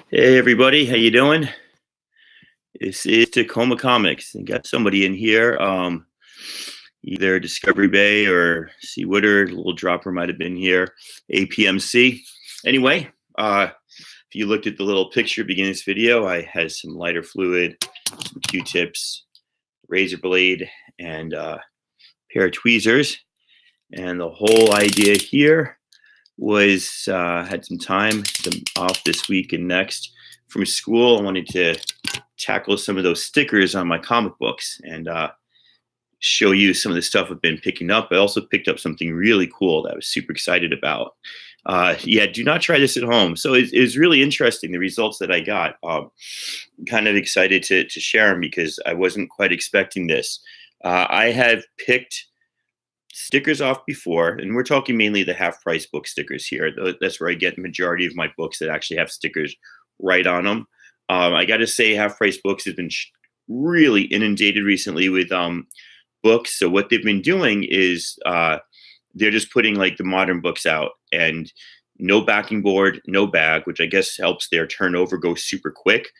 Hey everybody, how you doing? This is Tacoma Comics. I got somebody in here, either Discovery Bay or C. Woodard. Little Dropper might have been here. APMC. Anyway, if you looked at the little picture beginning of this video, I had some lighter fluid, some Q-tips, razor blade, and a pair of tweezers. And the whole idea here was had some time off this week and next from school. I wanted to tackle some of those stickers on my comic books and show you some of the stuff I've been picking up. I also picked up something really cool that I was super excited about. Yeah, do not try this at home. So it was really interesting, the results that I got. Kind of excited to share them because I wasn't quite expecting this. I have picked stickers off before, and we're talking mainly the half price book stickers here. That's where I get the majority of my books that actually have stickers right on them. I got to say, half price books has been really inundated recently with books. So what they've been doing is they're just putting like the modern books out and no backing board, no bag, which I guess helps their turnover go super quick.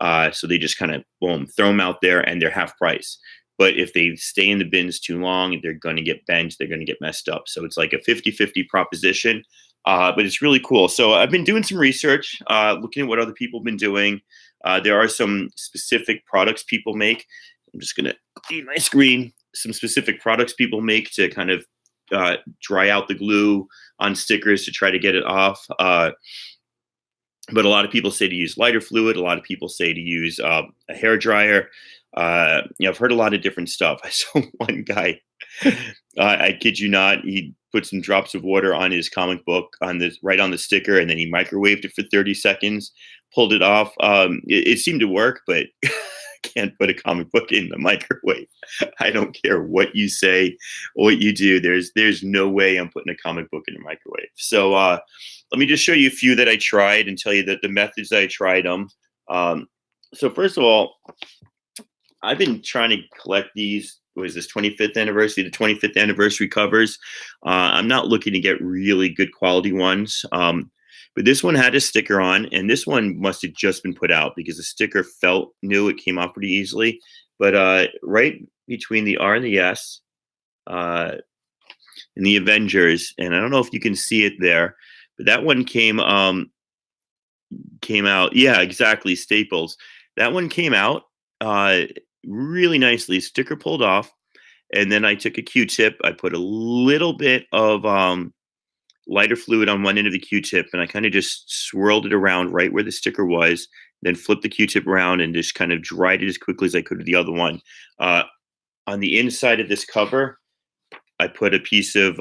So they just kind of boom, throw them out there and they're half price. But if they stay in the bins too long, they're going to get bent, they're going to get messed up. So it's like a 50-50 proposition, but it's really cool. So I've been doing some research, looking at what other people have been doing. There are some specific products people make. I'm just going to clean my screen. Some specific products people make to kind of dry out the glue on stickers to try to get it off. But a lot of people say to use lighter fluid. A lot of people say to use a hair dryer. I've heard a lot of different stuff. I saw one guy, I kid you not, he put some drops of water on his comic book right on the sticker, and then he microwaved it for 30 seconds, pulled it off. It seemed to work, but can't put a comic book in the microwave. I don't care what you say, what you do. There's no way I'm putting a comic book in a microwave. So let me just show you a few that I tried and tell you that the methods that I tried them. So first of all, I've been trying to collect these. Was this 25th anniversary? The 25th anniversary covers. I'm not looking to get really good quality ones, but this one had a sticker on, and this one must have just been put out because the sticker felt new. It came off pretty easily, but right between the R and the S, in the Avengers, and I don't know if you can see it there, but that one came out. Yeah, exactly. Staples. That one came out. Really nicely, sticker pulled off, and then I took a Q-tip. I put a little bit of lighter fluid on one end of the Q-tip, and I kind of just swirled it around right where the sticker was, then flipped the Q-tip around and just kind of dried it as quickly as I could with the other one. On the inside of this cover, I put a piece of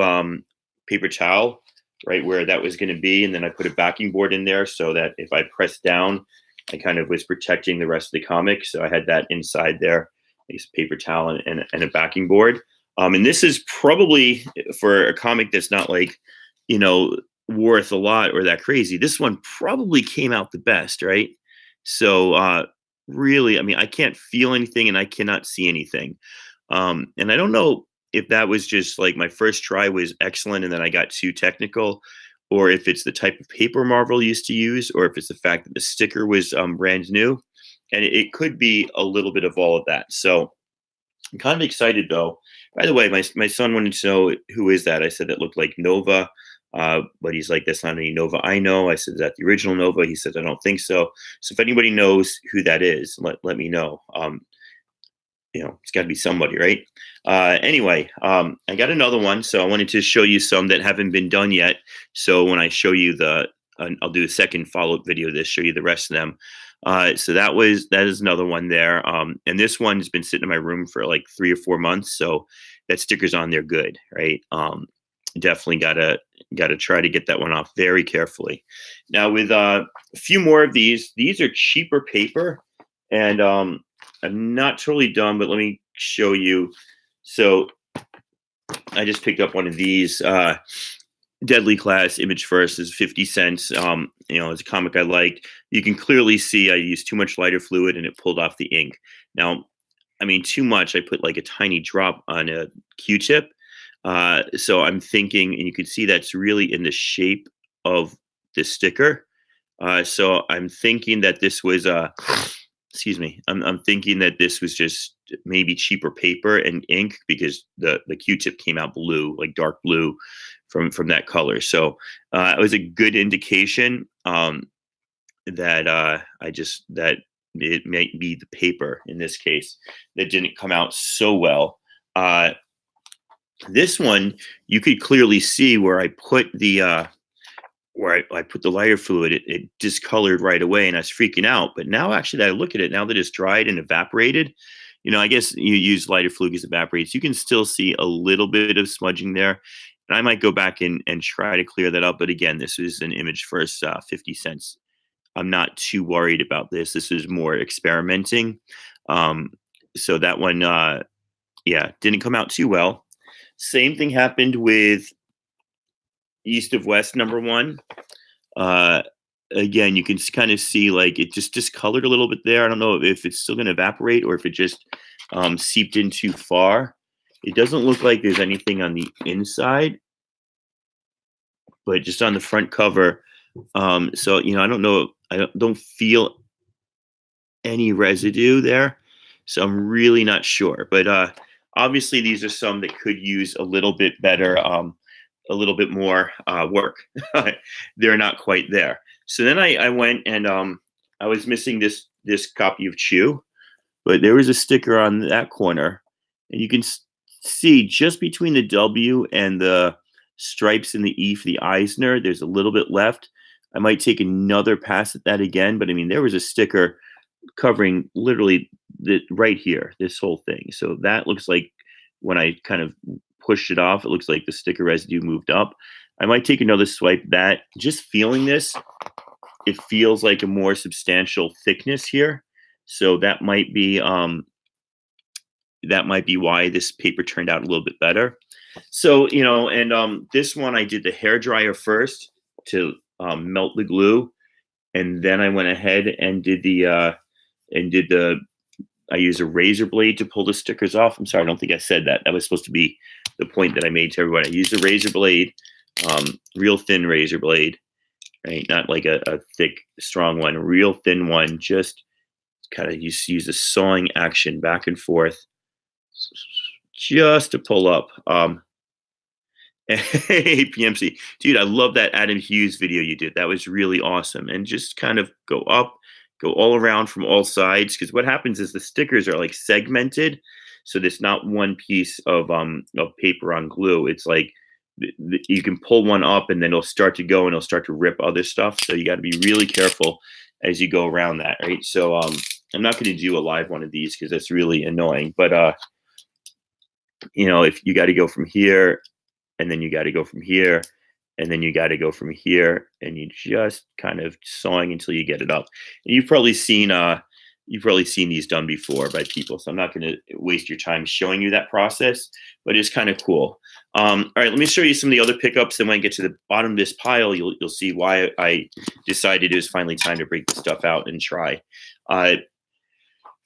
paper towel right where that was going to be, and then I put a backing board in there so that if I pressed down, I kind of was protecting the rest of the comic. So I had that inside there, a paper towel and a backing board. And this is probably for a comic that's not like, worth a lot or that crazy. This one probably came out the best, right? So really, I mean, I can't feel anything and I cannot see anything. And I don't know if that was just like my first try was excellent and then I got too technical, or if it's the type of paper Marvel used to use, or if it's the fact that the sticker was brand new. And it could be a little bit of all of that. So I'm kind of excited, though. By the way, my son wanted to know, who is that? I said, it looked like Nova. But he's like, that's not any Nova I know. I said, is that the original Nova? He said, I don't think so. So if anybody knows who that is, let me know. It's got to be somebody, right? Anyway, I got another one. So I wanted to show you some that haven't been done yet. So when I show you I'll do a second follow-up video of this, show you the rest of them. So that is another one there. And this one's been sitting in my room for like 3 or 4 months. So that sticker's on there good, right? Definitely gotta try to get that one off very carefully. Now with a few more of these are cheaper paper, and I'm not totally done, but let me show you. So I just picked up one of these. Deadly Class Image First is 50 cents. It's a comic I liked. You can clearly see I used too much lighter fluid and it pulled off the ink. Now, I mean, too much. I put like a tiny drop on a Q-tip. So I'm thinking, and you can see that's really in the shape of the sticker. So I'm thinking that this was excuse me. I'm thinking that this was just maybe cheaper paper and ink because the Q-tip came out blue, like dark blue, from that color. So it was a good indication that that it might be the paper in this case that didn't come out so well. Uh, this one you could clearly see where I put the I put the lighter fluid, it discolored right away, and I was freaking out. But now, actually, that I look at it, now that it's dried and evaporated, I guess you use lighter fluid because it evaporates. You can still see a little bit of smudging there, and I might go back and try to clear that up. But again, this is an image first, 50 cents. I'm not too worried about this. This is more experimenting. Um, so that one, yeah, didn't come out too well. Same thing happened with East of West #1. Uh, Again, you can kind of see like it just discolored a little bit there. I don't know if it's still going to evaporate or if it just seeped in too far. It doesn't look like there's anything on the inside, but just on the front cover. So I don't know. I don't feel any residue there, so I'm really not sure. But obviously, these are some that could use a little bit better. A little bit more work. They're not quite there. So then I went and I was missing this copy of Chew, but there was a sticker on that corner, and you can see just between the W and the stripes in the E for the Eisner, there's a little bit left. I might take another pass at that again, but I mean, there was a sticker covering literally right here, this whole thing. So that looks like when I kind of pushed it off, it looks like the sticker residue moved up. I might take another swipe at that. Just feeling this, it feels like a more substantial thickness here. So that might be why this paper turned out a little bit better. So, and this one I did the hair dryer first to melt the glue, and then I went ahead and did I use a razor blade to pull the stickers off. I'm sorry, I don't think I said that. That was supposed to be the point that I made to everybody. I used a razor blade, real thin razor blade, right? Not like a thick, strong one, a real thin one. Just kind of use a sawing action back and forth, just to pull up. APMC, dude, I love that Adam Hughes video you did. That was really awesome. And just kind of go up, go all around from all sides, because what happens is the stickers are like segmented, so there's not one piece of paper on glue. It's like you can pull one up and then it'll start to go and it'll start to rip other stuff. So you got to be really careful as you go around that, right? So I'm not going to do a live one of these because that's really annoying. But if you got to go from here, and then you got to go from here, and then you got to go from here, and you just kind of sawing until you get it up. And you've probably seen these done before by people, so I'm not going to waste your time showing you that process, but it's kind of cool. All right, let me show you some of the other pickups, and when I get to the bottom of this pile, you'll see why I decided it was finally time to break this stuff out and try.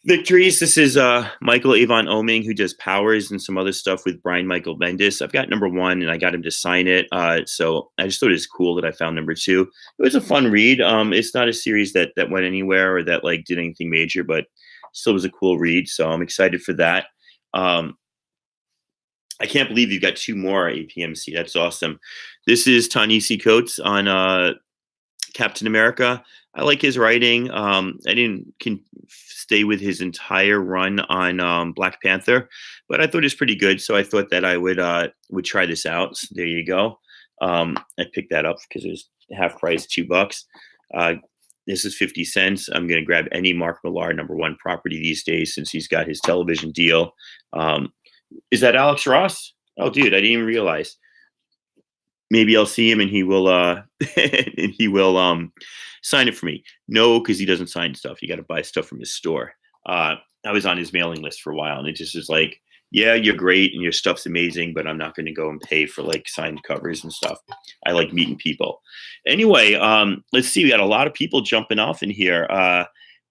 Victories. This is Michael Avon Oming, who does Powers and some other stuff with Brian Michael Bendis. I've got #1, and I got him to sign it. So I just thought it was cool that I found #2. It was a fun read. It's not a series that went anywhere or that like did anything major, but still was a cool read. So I'm excited for that. I can't believe you've got 2 more APMC. That's awesome. This is Ta-Nehisi Coates on Captain America. I like his writing. I didn't stay with his entire run on Black Panther, but I thought it was pretty good. So I thought that I would try this out. So there you go. I picked that up because it was half price, $2. This is 50 cents. I'm going to grab any Mark Millar #1 property these days since he's got his television deal. Is that Alex Ross? Oh, dude, I didn't even realize. Maybe I'll see him and he will sign it for me. No, because he doesn't sign stuff. You got to buy stuff from his store. I was on his mailing list for a while, and it just is like, yeah, you're great and your stuff's amazing, but I'm not going to go and pay for like signed covers and stuff. I like meeting people. Anyway, let's see. We got a lot of people jumping off in here.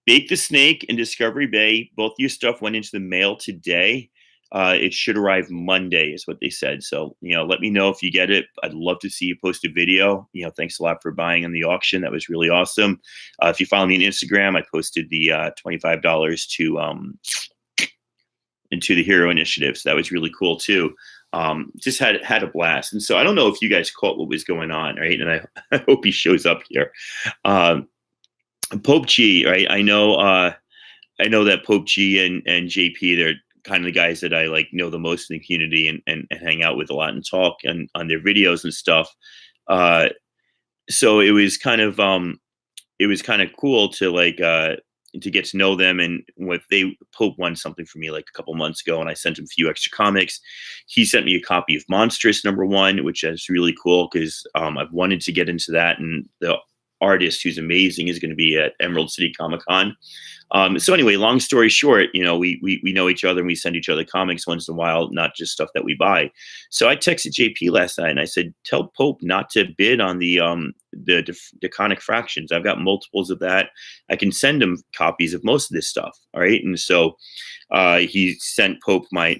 Bake the Snake and Discovery Bay. Both your stuff went into the mail today. It should arrive Monday, is what they said. So, let me know if you get it. I'd love to see you post a video. Thanks a lot for buying in the auction. That was really awesome. If you follow me on Instagram, I posted the $25 to into the Hero Initiative. So that was really cool too. Just had a blast. And so I don't know if you guys caught what was going on, right? And I hope he shows up here. Pope G, right? I know that Pope G and JP, they're kind of the guys that I know the most in the community and hang out with a lot and talk and on their videos and stuff. So it was kind of cool to get to know them. And Pope won something for me like a couple months ago, and I sent him a few extra comics. He sent me a copy of Monstrous #1, which is really cool because I've wanted to get into that, and the artist, who's amazing, is going to be at Emerald City Comic Con. So anyway, long story short, we know each other and we send each other comics once in a while, not just stuff that we buy. So I texted JP last night and I said, tell Pope not to bid on the Deconic Fractions. I've got multiples of that. I can send him copies of most of this stuff. All right. And so he sent Pope my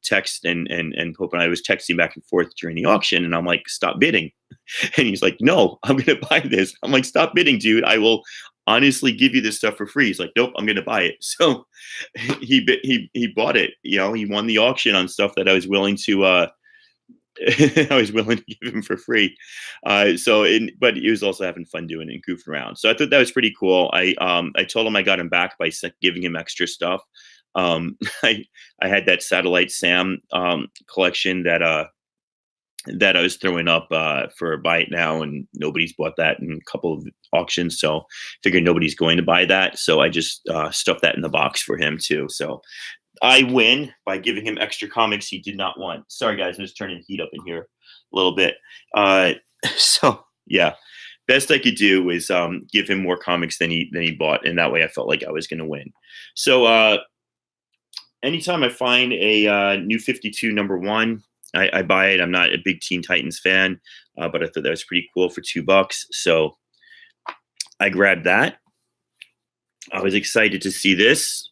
text, and Pope and I was texting back and forth during the auction, and I'm like, stop bidding. And he's like, no, I'm going to buy this. I'm like, stop bidding, dude. I will honestly give you this stuff for free. He's like, nope, I'm going to buy it. So he bought it. He won the auction on stuff that I was willing to give him for free. But he was also having fun doing it and goofing around. So I thought that was pretty cool. I told him I got him back by giving him extra stuff. I had that Satellite Sam collection that I was throwing up for buy it now, and nobody's bought that in a couple of auctions. So figured nobody's going to buy that. So I just stuffed that in the box for him too. So I win by giving him extra comics he did not want. Sorry guys, I'm just turning the heat up in here a little bit. So yeah, best I could do was give him more comics than he bought, and that way I felt like I was going to win. So anytime I find a New 52 #1, I buy it. I'm not a big Teen Titans fan, but I thought that was pretty cool for $2. So I grabbed that. I was excited to see this,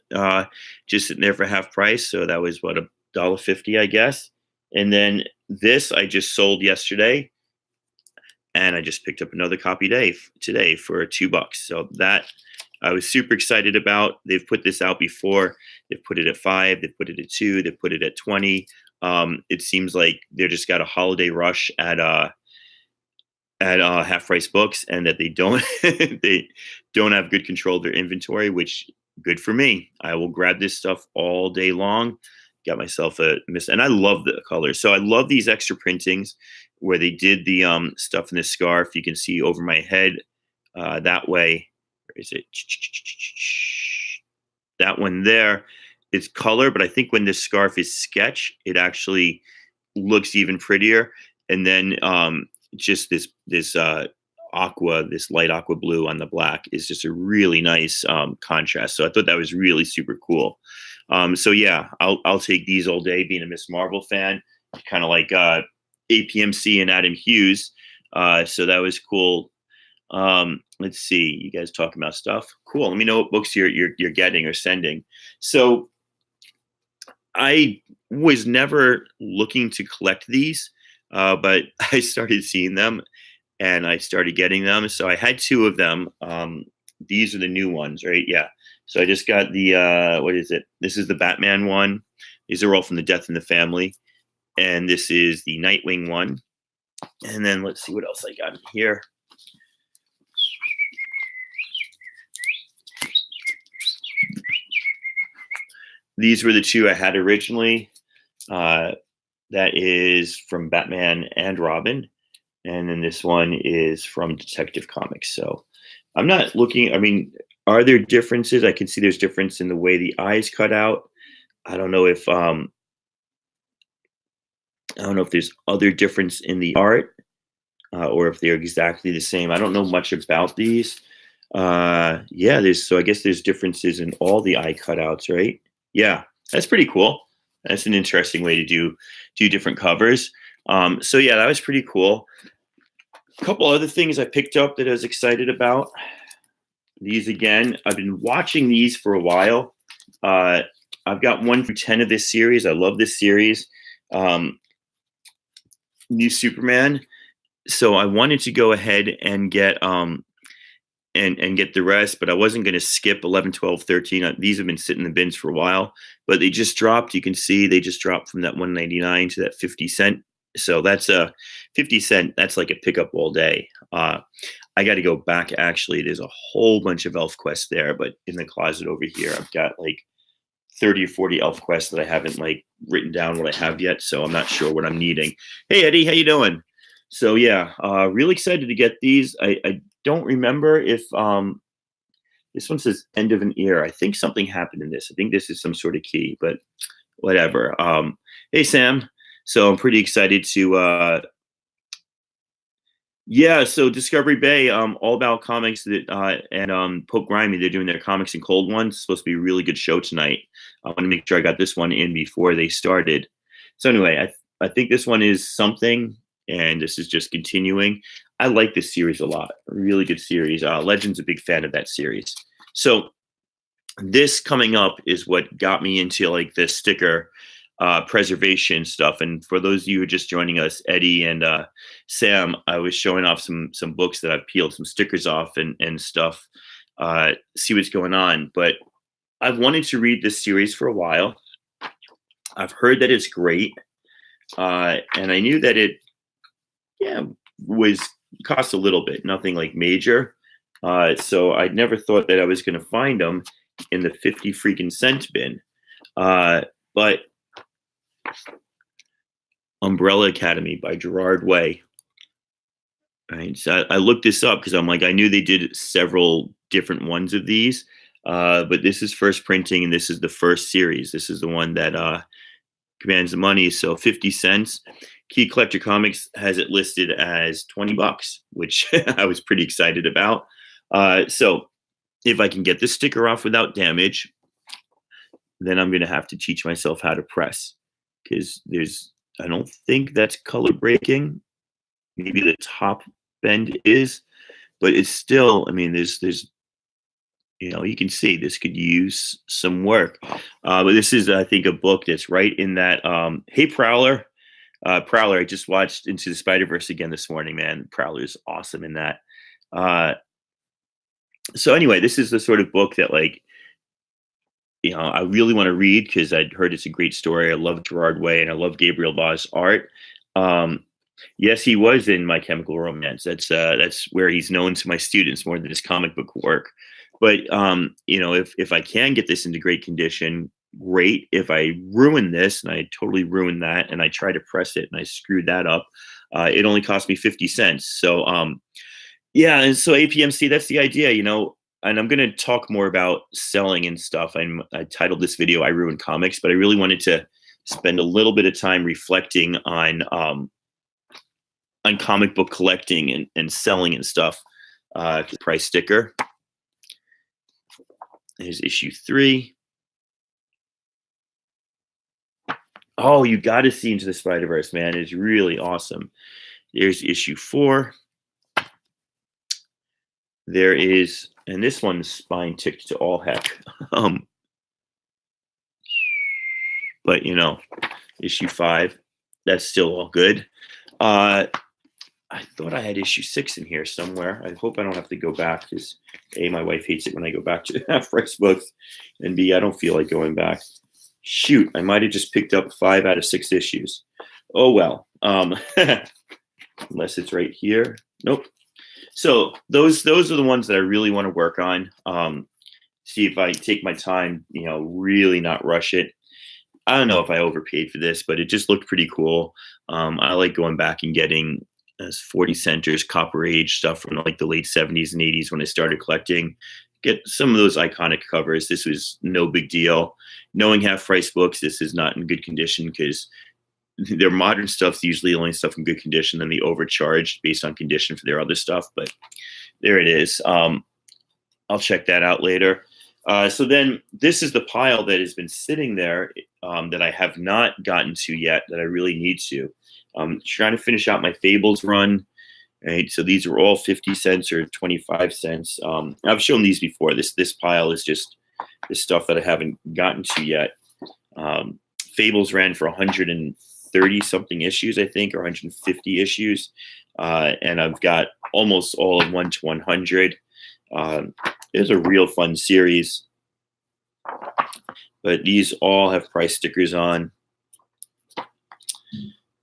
just sitting there for half price. So that was what, $1.50, I guess. And then this I just sold yesterday, and I just picked up another copy today for $2. So that I was super excited about. They've put this out before. They've put it at $5. They've put it at $2. They've put it at $20. It seems like they're just got a holiday rush at half price books, and that they don't have good control of their inventory, which good for me. I will grab this stuff all day long. Got myself a miss, and I love the colors. So I love these extra printings where they did the stuff in the scarf. You can see over my head that way. Where is it? That one there. It's color, but I think when this scarf is sketch, it actually looks even prettier. And then just this aqua, this light aqua blue on the black is just a really nice contrast. So I thought that was really super cool. So yeah, I'll take these all day. Being a Miss Marvel fan, kind of like APMC and Adam Hughes. So that was cool. Let's see, you guys talking about stuff. Cool. Let me know what books you're getting or sending. So I was never looking to collect these, but I started seeing them and I started getting them. So I had 2 of them. These are the new ones, right? Yeah. So I just got the, what is it? This is the Batman one. These are all from the Death in the Family. And this is the Nightwing one. And then let's see what else I got in here. These were the 2 I had originally. That is from Batman and Robin. And then this one is from Detective Comics. So I'm not looking, I mean, are there differences? I can see there's difference in the way the eyes cut out. I don't know if there's other difference in the art or if they're exactly the same. I don't know much about these. Yeah, so I guess there's differences in all the eye cutouts, right? Yeah, that's pretty cool. That's an interesting way to do different covers. So yeah, that was pretty cool. A couple other things I picked up that I was excited about. These again, I've been watching these for a while. I've got 1 through 10 of this series. I love this series. Um, New Superman. So I wanted to go ahead and get and get the rest, but I wasn't going to skip 11, 12, 13. These have been sitting in the bins for a while, but they just dropped. You can see they just dropped from that 199 to that 50 cent. So that's a 50 cent. That's like a pickup all day. I got to go back. Actually, there's a whole bunch of ElfQuest there, but in the closet over here, I've got like 30 or 40 ElfQuest that I haven't like written down what I have yet. So I'm not sure what I'm needing. Hey, Eddie, how you doing? So yeah, really excited to get these. I don't remember if this one says end of an era. I think something happened in this. I think this is some sort of key, but whatever. Hey Sam. So I'm pretty excited to yeah, so Discovery Bay, All About Comics that and Poke Grimy, they're doing their comics in cold ones. It's supposed to be a really good show tonight. I want to make sure I got this one in before they started. So anyway, I think this one is something, and this is just continuing. I like this series a lot. A really good series. Legend's a big fan of that series. So this coming up is what got me into like this sticker preservation stuff. And for those of you who are just joining us, Eddie and Sam, I was showing off some books that I've peeled some stickers off and stuff, see what's going on. But I've wanted to read this series for a while. I've heard that it's great. And I knew that it, was cost a little bit, nothing like major. So I never thought that I was going to find them in the 50 freaking cent bin. But Umbrella Academy by Gerard Way. Right. So I looked this up because I'm like, I knew they did several different ones of these, but this is first printing and this is the first series. This is the one that commands the money. So 50 cents. Key Collector Comics has it listed as $20, which I was pretty excited about. So if I can get this sticker off without damage, then I'm going to have to teach myself how to press. Because I don't think that's color breaking. Maybe the top bend is, but it's still, I mean, there's, you can see this could use some work. But this is, I think, a book that's right in that, hey, Prowler, I just watched Into the Spider-Verse again this morning, man. Prowler is awesome in that. So anyway, this is the sort of book that like, I really want to read because I'd heard it's a great story. I love Gerard Way and I love Gabriel Ba's art. Yes, he was in My Chemical Romance. That's where he's known to my students more than his comic book work. But if I can get this into great condition, great. If I ruin this, and I totally ruined that, and I try to press it and I screwed that up, it only cost me 50 cents. So yeah, and so APMC, that's the idea, and I'm going to talk more about selling and stuff. I titled this video, I Ruin Comics, but I really wanted to spend a little bit of time reflecting on comic book collecting and selling and stuff. Price sticker. Here's issue 3. Oh, you got to see Into the Spider-Verse, man. It's really awesome. There's issue 4. There is, and this one's spine ticked to all heck. But issue 5, that's still all good. I thought I had issue 6 in here somewhere. I hope I don't have to go back because A, my wife hates it when I go back to half-price books, and B, I don't feel like going back. Shoot, I might have just picked up 5 out of 6 issues. Oh well. Unless it's right here. Nope. So those are the ones that I really want to work on. See if I take my time, really not rush it. I don't know if I overpaid for this, but it just looked pretty cool. I like going back and getting 40 centers, Copper Age stuff from like the late 70s and 80s when I started collecting. Get some of those iconic covers. This was no big deal. Knowing half-price books, this is not in good condition because their modern stuff's usually the only stuff in good condition, then they overcharged based on condition for their other stuff. But there it is. I'll check that out later. So then this is the pile that has been sitting there that I have not gotten to yet that I really need to. Trying to finish out my Fables run. Right, so these are all 50 cents or 25 cents. I've shown these before. This pile is just this stuff that I haven't gotten to yet. Um, Fables ran for 130 something issues, I think, or 150 issues. And I've got almost all of 1 to 100. It was a real fun series, but these all have price stickers on.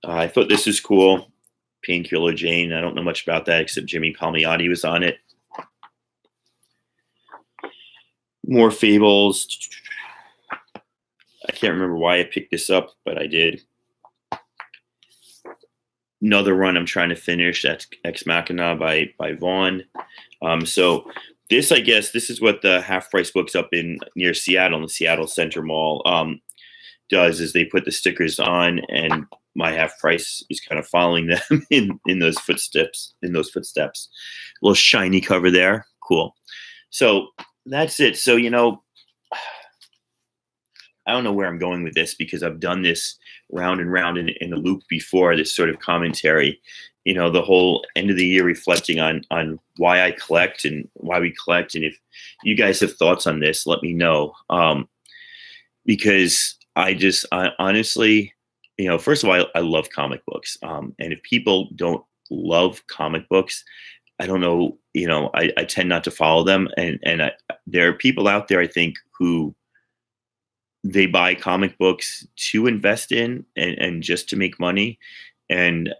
I thought this was cool. Painkiller Jane. I don't know much about that except Jimmy Palmiotti was on it. More Fables. I can't remember why I picked this up, but I did. Another run I'm trying to finish. That's Ex Machina by Vaughn. So this, I guess, this is what the Half Price Books up in near Seattle, in the Seattle Center Mall, does. Is they put the stickers on, and my Half Price is kind of following them in those footsteps. A little shiny cover there. Cool. So that's it. So I don't know where I'm going with this because I've done this round and round in a loop before, this sort of commentary, the whole end of the year reflecting on why I collect and why we collect. And if you guys have thoughts on this, let me know. Because I honestly, first of all, I love comic books. And if people don't love comic books, I don't know, I tend not to follow them. And there are people out there, I think, who they buy comic books to invest in and just to make money. And,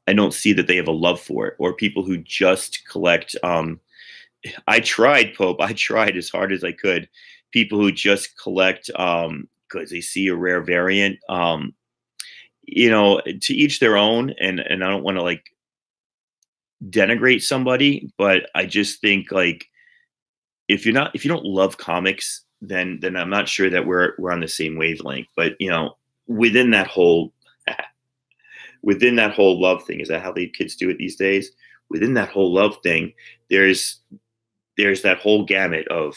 I don't see that they have a love for it, or people who just collect. I tried, Pope. I tried as hard as I could. People who just collect because they see a rare variant. To each their own. And I don't want to denigrate somebody, but I just think if you don't love comics, then I'm not sure that we're on the same wavelength. But within that whole love thing, is that how the kids do it these days? Within that whole love thing, there's that whole gamut of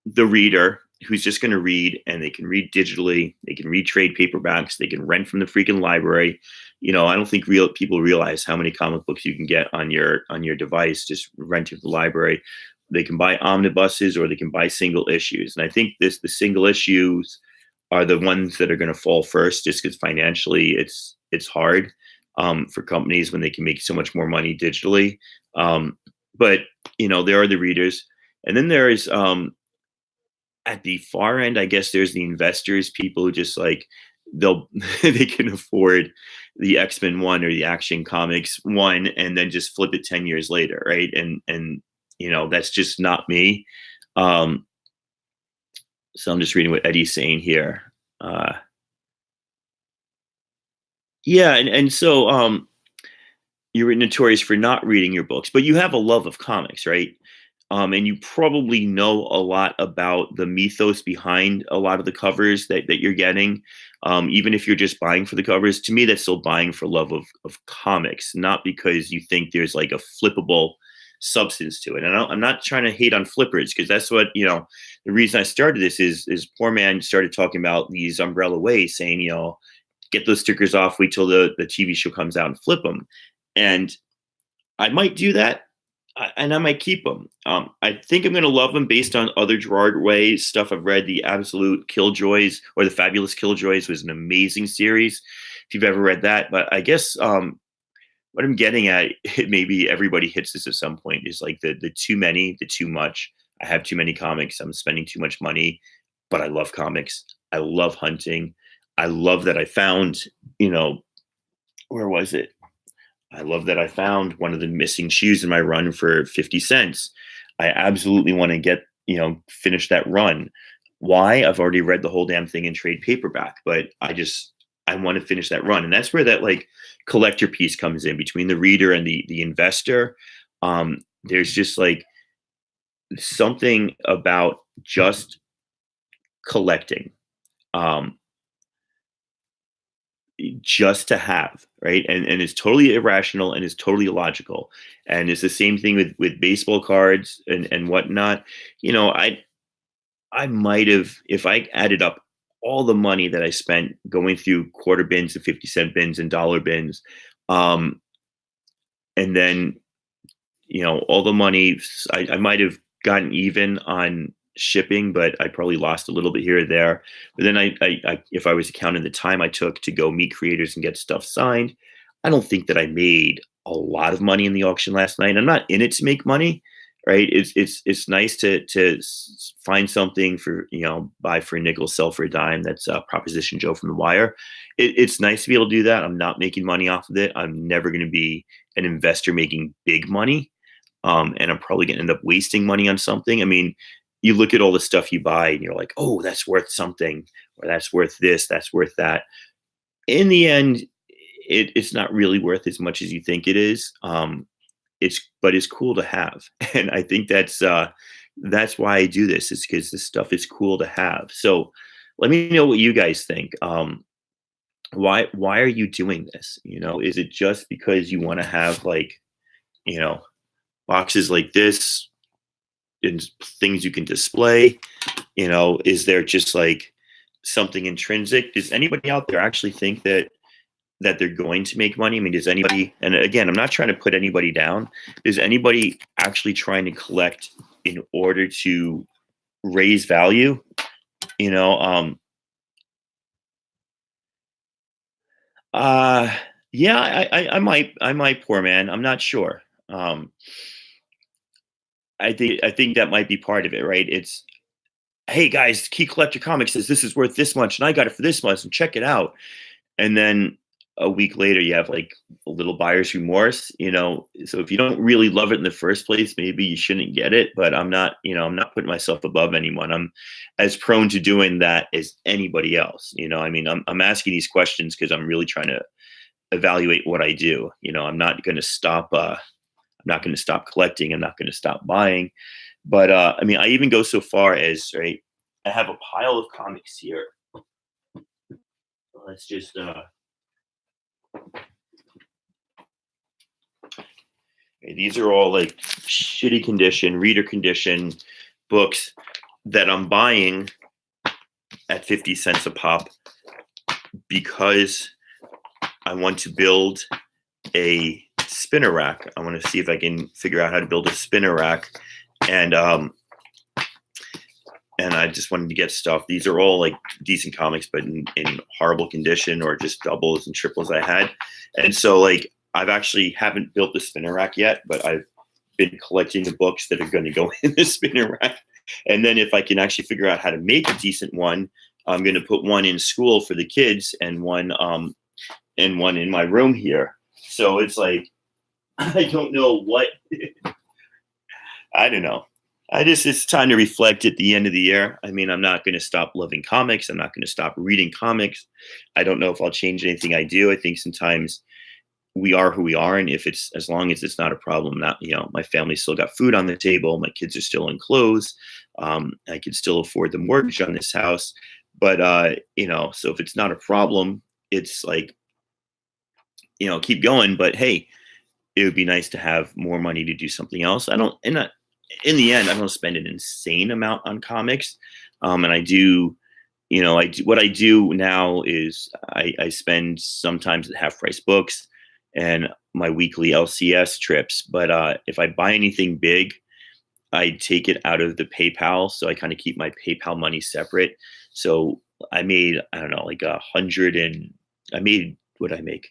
the reader who's just going to read, and they can read digitally, they can read trade paperbacks, they can rent from the freaking library. I don't think people realize how many comic books you can get on your device just renting from the library. They can buy omnibuses, or they can buy single issues. And I think the single issues are the ones that are going to fall first, just because financially it's hard for companies when they can make so much more money digitally. But there are the readers, and then there is at the far end, I guess there's the investors, people who just they can afford the X-Men 1 or the Action Comics 1 and then just flip it 10 years later, right? And that's just not me. So I'm just reading what Eddie's saying here. Yeah, and so you're notorious for not reading your books, but you have a love of comics, right? And you probably know a lot about the mythos behind a lot of the covers that you're getting. Even if you're just buying for the covers, to me, that's still buying for love of comics, not because you think there's a flippable substance to it. And I'm not trying to hate on flippers, because that's what, the reason I started this is Poor Man started talking about these umbrella ways, saying, get those stickers off, wait till the TV show comes out and flip them. And I might do that. And I might keep them. I think I'm going to love them based on other Gerard Way stuff I've read. The Absolute Killjoys, or the Fabulous Killjoys, was an amazing series, if you've ever read that. But I guess what I'm getting at, maybe everybody hits this at some point, is the too many, the too much. I have too many comics. I'm spending too much money, but I love comics. I love hunting. I love that I found, where was it? I love that I found one of the missing shoes in my run for 50 cents. I absolutely want to get, finish that run. Why? I've already read the whole damn thing in trade paperback, but I want to finish that run. And that's where that collector piece comes in between the reader and the investor. There's just something about just collecting. Just to have, right? And it's totally irrational and it's totally illogical. And it's the same thing with baseball cards and whatnot. I might have, if I added up all the money that I spent going through quarter bins and 50-cent bins and dollar bins, and then all the money, I might have gotten even on shipping, but I probably lost a little bit here or there. But then if I was counting the time I took to go meet creators and get stuff signed, I don't think that I made a lot of money in the auction last night. I'm not in it to make money, right? It's nice to find something for, buy for a nickel, sell for a dime. That's Proposition Joe from The Wire. It's nice to be able to do that. I'm not making money off of it. I'm never going to be an investor making big money. And I'm probably going to end up wasting money on something. I mean, you look at all the stuff you buy and you're like, oh, that's worth something, or that's worth this, that's worth that. In the end, it's not really worth as much as you think it is. But it's cool to have, and I think that's why I do this. Is because this stuff is cool to have. So let me know what you guys think. Why are you doing this? Is it just because you want to have you know boxes like this and things you can display? Is there just something intrinsic? Does anybody out there actually think that they're going to make money? I mean, does anybody, and again, I'm not trying to put anybody down, is anybody actually trying to collect in order to raise value? Yeah, I might, poor man. I'm not sure. I think that might be part of it, right? It's, hey guys, Key Collector Comics says this is worth this much, and I got it for this much, and check it out. And then a week later, you have a little buyer's remorse. So if you don't really love it in the first place, maybe you shouldn't get it. But I'm not putting myself above anyone. I'm as prone to doing that as anybody else. I mean, I'm asking these questions because I'm really trying to evaluate what I do. I'm not going to stop. I'm not going to stop collecting. I'm not going to stop buying. But I mean, I even go so far as, right, I have a pile of comics here. Let's just these are all shitty condition, reader condition books that I'm buying at 50 cents a pop because I want to build a spinner rack. I want to see if I can figure out how to build a spinner rack. And I just wanted to get stuff. These are all decent comics, but in horrible condition, or just doubles and triples I had. And so I've actually haven't built the spinner rack yet, but I've been collecting the books that are going to go in the spinner rack. And then if I can actually figure out how to make a decent one, I'm going to put one in school for the kids and one in my room here. So it's I don't know what, I don't know. It's time to reflect at the end of the year. I mean, I'm not going to stop loving comics. I'm not going to stop reading comics. I don't know if I'll change anything I do. I think sometimes we are who we are. And if it's, as long as it's not a problem, not, my family still got food on the table. My kids are still in clothes. I can still afford the mortgage on this house. But, so if it's not a problem, it's keep going. But hey, it would be nice to have more money to do something else. In the end, I don't spend an insane amount on comics. And I do, what I do now is I spend sometimes at half price books and my weekly LCS trips. But if I buy anything big, I take it out of the PayPal. So I kind of keep my PayPal money separate. So I made, I don't know, what did I make?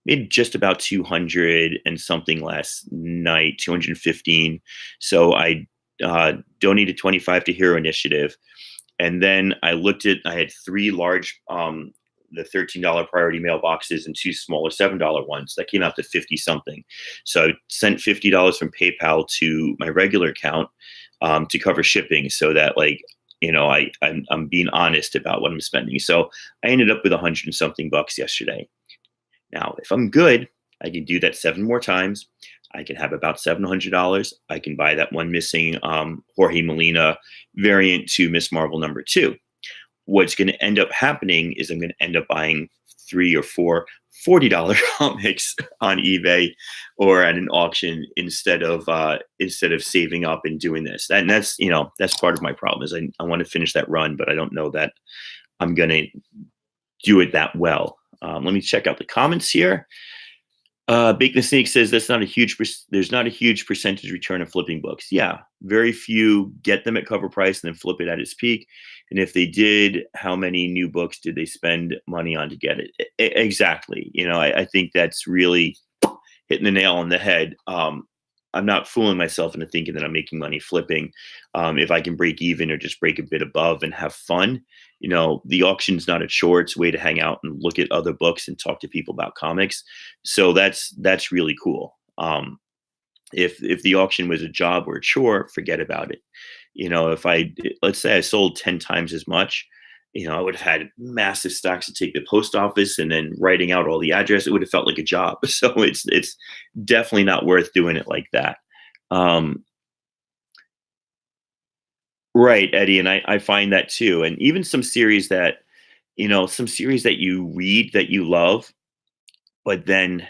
Made just about 200 and something last night, 215. So I donated 25 to Hero Initiative. And then I had 3 large, the $13 priority mail boxes and 2 smaller $7 ones. That came out to 50 something. So I sent $50 from PayPal to my regular account to cover shipping, so that I'm being honest about what I'm spending. So I ended up with 100 and something bucks yesterday. Now, if I'm good, I can do that 7 more times. I can have about $700. I can buy that one missing Jorge Molina variant to Miss Marvel #2. What's going to end up happening is I'm going to end up buying 3 or 4 $40 comics on eBay or at an auction instead of saving up and doing this. And that's part of my problem is I want to finish that run, but I don't know that I'm going to do it that well. Let me check out the comments here. Bake the Snake says that's not a huge. There's not a huge percentage return of flipping books. Yeah, very few get them at cover price and then flip it at its peak. And if they did, how many new books did they spend money on to get it? Exactly. I think that's really hitting the nail on the head. I'm not fooling myself into thinking that I'm making money flipping. If I can break even or just break a bit above and have fun, the auction's not a chore. It's a way to hang out and look at other books and talk to people about comics. So that's really cool. If the auction was a job or a chore, forget about it. If let's say I sold 10 times as much, I would have had massive stacks to take to the post office and then writing out all the address. It would have felt like a job. So it's definitely not worth doing it like that. Right, Eddie, and I find that too. And even some series that you read that you love, but then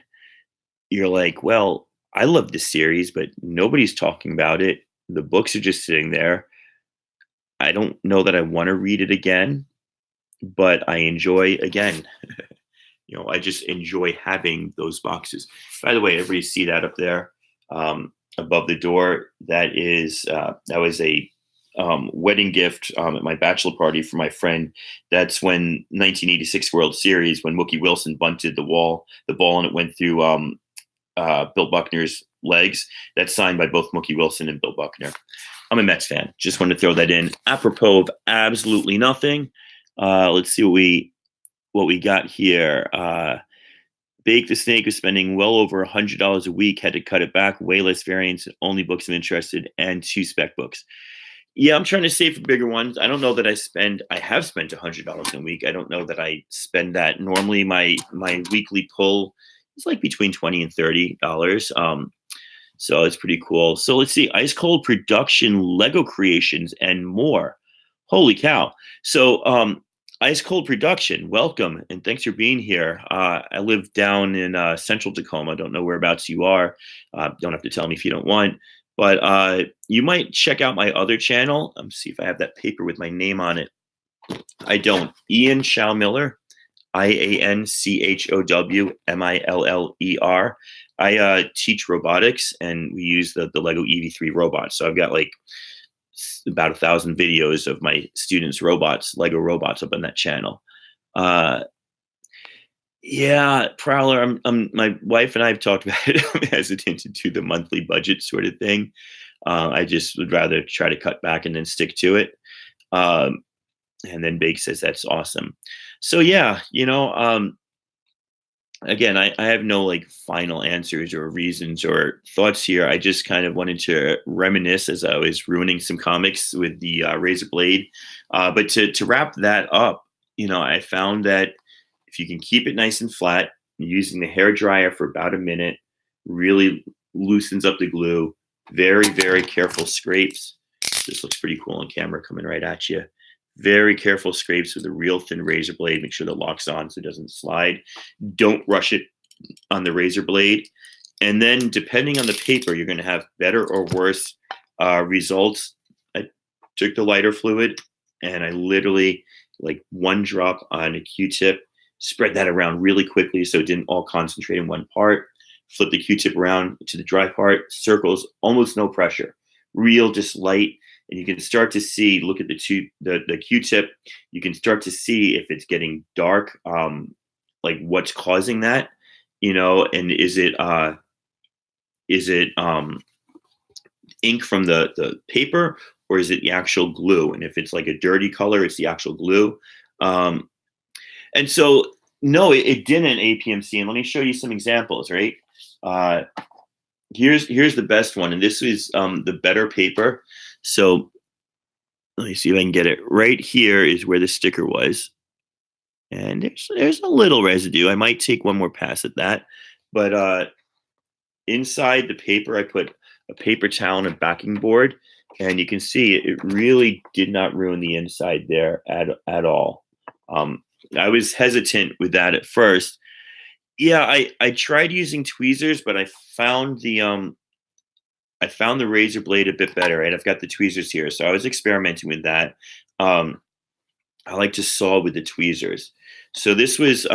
you're like, well, I love this series, but nobody's talking about it. The books are just sitting there. I don't know that I want to read it again, but I enjoy again. I just enjoy having those boxes. By the way, everybody see that up there above the door? That was a wedding gift at my bachelor party for my friend. That's when 1986 World Series, when Mookie Wilson bunted the ball, and it went through Bill Buckner's legs. That's signed by both Mookie Wilson and Bill Buckner. I'm a Mets fan. Just wanted to throw that in. Apropos of absolutely nothing. Let's see what we got here. Bake the Snake is spending well over $100 a week. Had to cut it back. Way less variants. Only books I'm interested, and 2 spec books. Yeah, I'm trying to save for bigger ones. I don't know that I have spent $100 a week. I don't know that I spend that. Normally my weekly pull is like between $20 and $30. So it's pretty cool. So let's see, Ice Cold Production, Lego Creations, and more. Holy cow. So Ice Cold Production, welcome, and thanks for being here. I live down in central Tacoma. Don't know whereabouts you are. Don't have to tell me if you don't want. But you might check out my other channel. See if I have that paper with my name on it. I don't. Ian SchauMiller, IanChowMiller. I teach robotics, and we use the Lego EV3 robot. So I've got like about 1,000 videos of my students' robots, Lego robots, up on that channel. Yeah, Prowler. My wife and I have talked about it. I'm hesitant to do the monthly budget sort of thing. I just would rather try to cut back and then stick to it. And then Bake says that's awesome. So yeah, again, I have no like final answers or reasons or thoughts here. I just kind of wanted to reminisce as I was ruining some comics with the razor blade. But to wrap that up, I found that if you can keep it nice and flat, using the hair dryer for about a minute, really loosens up the glue. Very, very careful scrapes. This looks pretty cool on camera coming right at you. Very careful scrapes with a real thin razor blade. Make sure the lock's on so it doesn't slide. Don't rush it on the razor blade. And then depending on the paper, you're going to have better or worse results. I took the lighter fluid and I literally, like 1 drop on a Q-tip, spread that around really quickly so it didn't all concentrate in one part. Flip the Q-tip around to the dry part, circles, almost no pressure. Real, just light. And you can start to see, look at the Q-tip, you can start to see if it's getting dark, like what's causing that, and is it ink from the paper, or is it the actual glue? And if it's like a dirty color, it's the actual glue. And so, no, it didn't APMC. And let me show you some examples, right? Here's the best one. And this is the better paper. So let me see if I can get it. Right here is where the sticker was. And there's a little residue. I might take one more pass at that. But inside the paper, I put a paper towel and a backing board. And you can see it really did not ruin the inside there at all. I was hesitant with that at first. Yeah, I tried using tweezers, but I found the razor blade a bit better, and I've got the tweezers here, so I was experimenting with that. I like to saw with the tweezers. So this was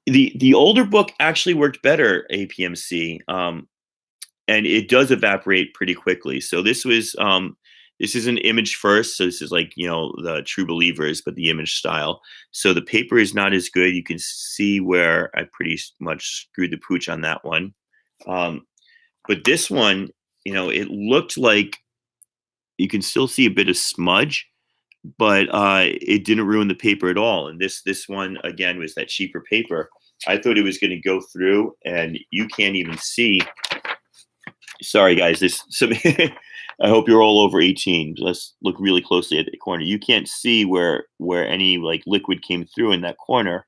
The older book actually worked better, APMC, and it does evaporate pretty quickly. So this is an image first, so this is like, the True Believers, but the image style. So the paper is not as good. You can see where I pretty much screwed the pooch on that one. Um, but this one, it looked like you can still see a bit of smudge, but it didn't ruin the paper at all. And this one again was that cheaper paper. I thought it was going to go through, and you can't even see. Sorry, guys. I hope you're all over 18. Let's look really closely at the corner. You can't see where any like liquid came through in that corner,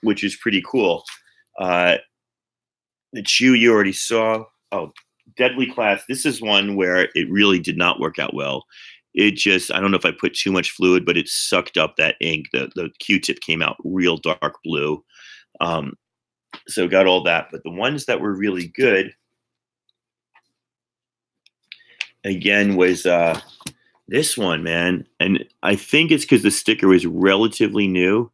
which is pretty cool. The chew you already saw. Oh, Deadly Class. This is one where it really did not work out well. It just, I don't know if I put too much fluid, but it sucked up that ink. The Q-tip came out real dark blue. So got all that. But the ones that were really good, again, was this one, man. And I think it's because the sticker was relatively new,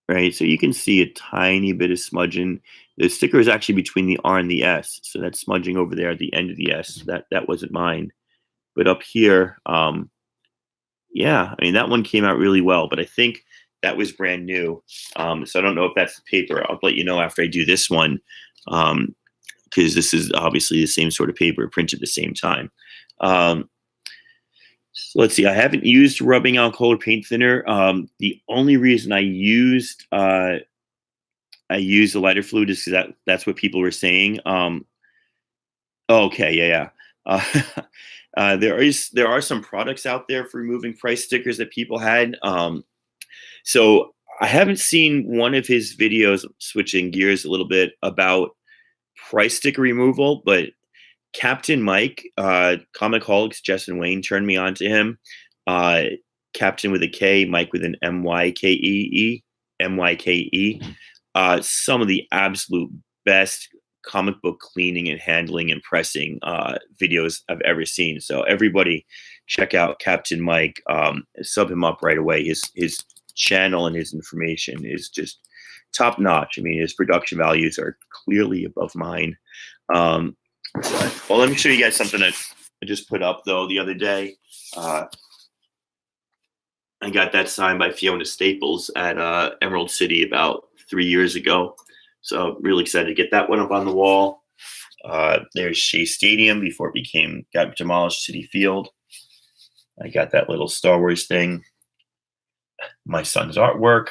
right? So you can see a tiny bit of smudging. The sticker is actually between the R and the S. So that's smudging over there at the end of the S. That wasn't mine. But up here, yeah, I mean, that one came out really well, but I think that was brand new. So I don't know if that's the paper. I'll let you know after I do this one, because this is obviously the same sort of paper printed at the same time. So let's see. I haven't used rubbing alcohol or paint thinner. The only reason I used the lighter fluid is because that's what people were saying. Okay, yeah. There are some products out there for removing price stickers that people had. So I haven't seen one of his videos, switching gears a little bit, about price sticker removal, but Captain Mike, Comicholics, Justin Wayne turned me on to him. Captain with a K, Mike with an MYKE, MYKE. Some of the absolute best comic book cleaning and handling and pressing videos I've ever seen. So everybody check out Captain Mike. Sub him up right away. His channel and his information is just top notch. I mean, his production values are clearly above mine. Well, let me show you guys something that I just put up though the other day. I got that signed by Fiona Staples at Emerald City about 3 years ago. So really excited to get that one up on the wall. There's Shea Stadium before it got demolished, City Field. I got that little Star Wars thing. My son's artwork.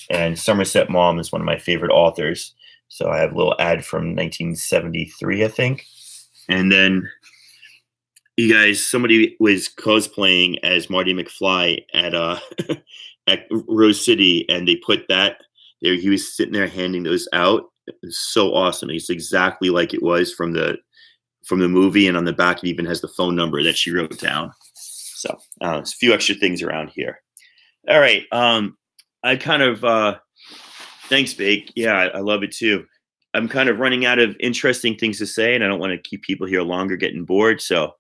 And Somerset Maugham is one of my favorite authors. So I have a little ad from 1973, I think. And then you guys, somebody was cosplaying as Marty McFly at at Rose City, and they put that there. He was sitting there handing those out. It was so awesome. It's exactly like it was from the movie, and on the back it even has the phone number that she wrote down. So there's a few extra things around here. All right. I kind of thanks, Bake. Yeah, I love it too. I'm kind of running out of interesting things to say, and I don't want to keep people here longer getting bored. So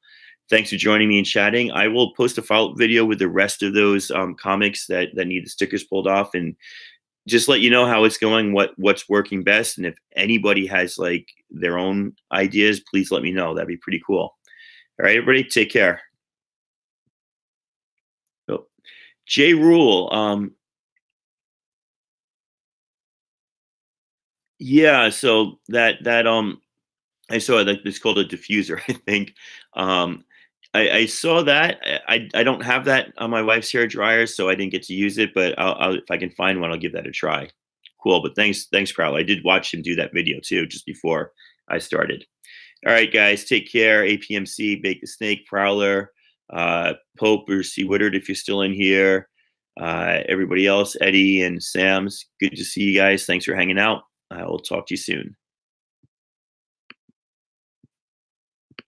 thanks for joining me and chatting. I will post a follow-up video with the rest of those comics that need the stickers pulled off, and just let you know how it's going, what's working best. And if anybody has like their own ideas, please let me know. That'd be pretty cool. All right, everybody, take care. Oh, J Rule. Yeah, so that I saw that it's called a diffuser, I think. I saw that. I don't have that on my wife's hair dryer, so I didn't get to use it. But if I can find one, I'll give that a try. Cool. But thanks, Prowler. I did watch him do that video too, just before I started. All right, guys, take care. APMC, Bake the Snake, Prowler, Pope or C. Woodard, if you're still in here. Everybody else, Eddie and Sam's. Good to see you guys. Thanks for hanging out. I will talk to you soon.